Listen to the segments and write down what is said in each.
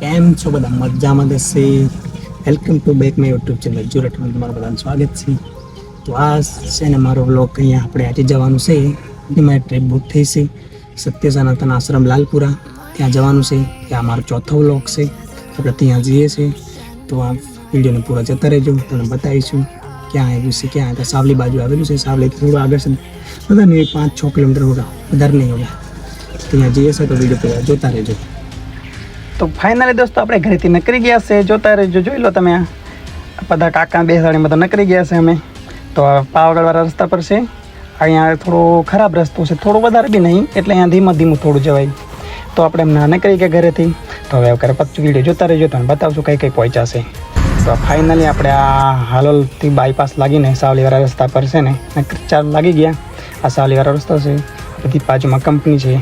કેમ છો બધા? મજામાં જશે. Welcome to back my YouTube channel જુરટમાં તમારું બધાનું સ્વાગત છે. તો આ છે ને મારો વ્લોગ અહીંયા આપણે આજે જવાનું છે. મારી ટ્રીપ બુક થઈ છે સત્ય સનાતન આશ્રમ લાલપુરા, ત્યાં જવાનું છે. ત્યાં મારો ચોથો વ્લોગ છે. આપણે ત્યાં જઈએ છીએ. તો આ વિડીયોને પૂરા જતા રહેજો, તમને બતાવીશું ક્યાં આવ્યું છે. ક્યાં હતા સાવલી બાજુ આવેલું છે. સાવલીથી થોડું આગળ છે, બધા નહીં 5-6 કિલોમીટર હોગા, વધારે નહીં હોગા. ત્યાં જઈએ છીએ તો વિડીયો પૂરા જોતા રહેજો. તો ફાઇનલી દોસ્તો આપણે ઘરેથી નીકળી ગયા છે. જોતા રહેજો, જોઈ લો તમે. બધા કાકા બેસાડીમાં તો નીકળી ગયા છે અમે. તો પાવાગઢવાળા રસ્તા પર છે. અહીંયા થોડો ખરાબ રસ્તો છે, થોડો વધારે બી નહીં, એટલે અહીંયા ધીમું થોડું જવાય. તો આપણે એમના નીકળી ગયા ઘરેથી. તો હવે કરે પછી વિડીયો જોતા રહેજો, તમને બતાવશું કઈ કઈ પહોંચાશે. તો ફાઇનલી આપણે આ હાલોલથી બાયપાસ લાગીને સાવલીવાળા રસ્તા પર છે ને 4 લાગી ગયા. આ સાવલીવાળા રસ્તો છે, બધી બાજુમાં કંપની છે.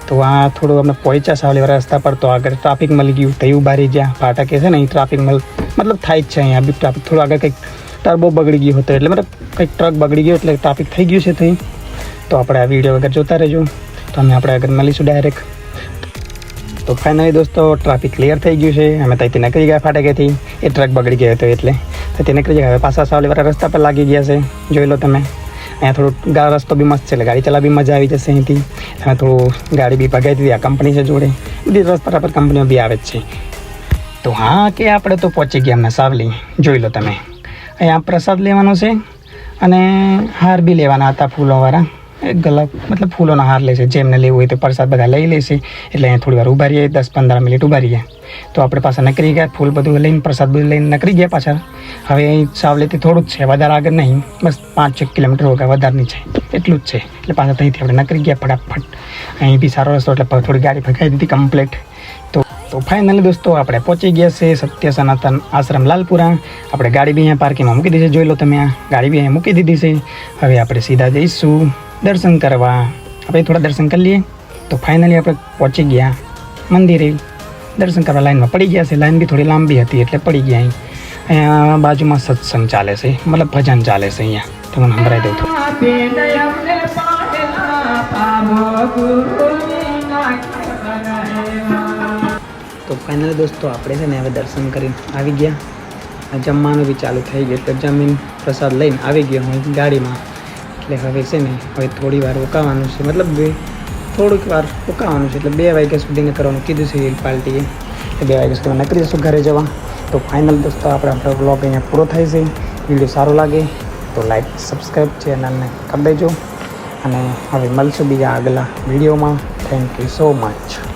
તો આ થોડું આપણે પહોંચ્યા સાવલીવાળા રસ્તા પર. તો આગળ ટ્રાફિક મળી ગયું, તઈ ઉભા રહી ગયા. ફાટકે છે ને અહીં ટ્રાફિક મતલબ થાય જ છે. અહીંયા બી ટ્રાફિક થોડું આગળ કંઈક ટર્બો બગડી ગયું હતું, એટલે મતલબ કંઈક ટ્રક બગડી ગયો એટલે ટ્રાફિક થઈ ગયું છે ત્યાં. તો આપણે આ વિડીયો વગર જોતા રહેજો, તો અમે આપણે આગળ મળીશું ડાયરેક્ટ. તો ફાઇનલી દોસ્તો ટ્રાફિક ક્લિયર થઈ ગયું છે. અમે ત્યાંથી નીકળી ગયા ફાટકેથી. એ ટ્રક બગડી ગયો હતો એટલે ત્યાંથી નીકળી ગયા. હવે પાછા સાવલીવાળા રસ્તા પર લાગી ગયા છે, જોઈ લો તમે. અહીંયા થોડું રસ્તો બી મસ્ત છે, એટલે ગાડી ચલાવી મજા આવી જશે અહીંથી. તમે થોડું ગાડી બી ભગાવી દીધી. આ કંપની છે જોડે, બધી રસ્તા પર કંપનીઓ બી આવે જ છે. તો હા કે આપણે તો પહોંચી ગયા અમને સાવલી, જોઈ લો તમે. અહીંયા પ્રસાદ લેવાનો છે અને હાર બી લેવાના હતા ફૂલોવાળા. એક ગલા મતલબ ફૂલોના હાર લેશે, જેમને લેવું હોય તો પ્રસાદ બધા લઈ લેશે. એટલે અહીંયા થોડી વાર ઊભા રહીએ, 10-15 મિનિટ ઊભા રહીએ. તો આપણે પાછા નીકળી ગયા, ફૂલ બધું લઈને પ્રસાદ બધું લઈને નીકળી ગયા પાછા. હવે અહીં સાવલીથી થોડું જ છે, વધારે આગળ નહીં, બસ 5-6 કિલોમીટર હોગા, વધારે છે, એટલું જ છે. એટલે પાછા ત્યાંથી આપણે નીકળી ગયા ફટાફટ. અહીં બી સારો રસ્તો, એટલે થોડી ગાડી ભગાવી દીધી કમ્પ્લીટ. તો ફાઇનલી દોસ્તો આપણે પહોંચી ગયા છે સત્ય સનાતન આશ્રમ લાલપુરા. આપણે ગાડી બી અહીંયા પાર્કિંગમાં મૂકી દીધી છે, જોઈ લો તમે. આ ગાડી બી અહીંયા મૂકી દીધી છે. હવે આપણે સીધા જઈશું દર્શન કરવા. આપણે થોડા દર્શન કરી લઈએ. તો ફાઇનલી આપણે પહોંચી ગયા મંદિરે. દર્શન કરવા લાઈનમાં પડી ગયા છે. લાઈન બી થોડી લાંબી હતી એટલે પડી ગયા. અહીંયા બાજુમાં સત્સંગ ચાલે છે, મતલબ ભજન ચાલે છે. અહીંયા તમને સંભળાઈ દઉં તો. તો ફાઇનલી દોસ્તો આપણે છે ને હવે દર્શન કરીને આવી ગયા. જમવાનું બી ચાલુ થઈ ગયું, એટલે જમીન પ્રસાદ લઈને આવી ગયો હું ગાડીમાં. એટલે હવે છે ને હવે થોડી વાર રોકાવાનું છે, મતલબ થોડીક વાર રોકાવાનું છે. એટલે 2 વાગ્યા સુધીને કરવાનું કીધું છે પાર્ટીએ. એટલે 2 વાગ્યા સુધી નીકળી જશું ઘરે જવા. તો ફાઇનલ દોસ્તો આપણો વ્લોગ અહીંયા પૂરો થાય છે. વિડીયો સારો લાગે તો લાઈક સબસ્ક્રાઈબ ચેનલને કરી દેજો. અને હવે મળશું બીજા આગલા વિડીયોમાં. Thank you so much.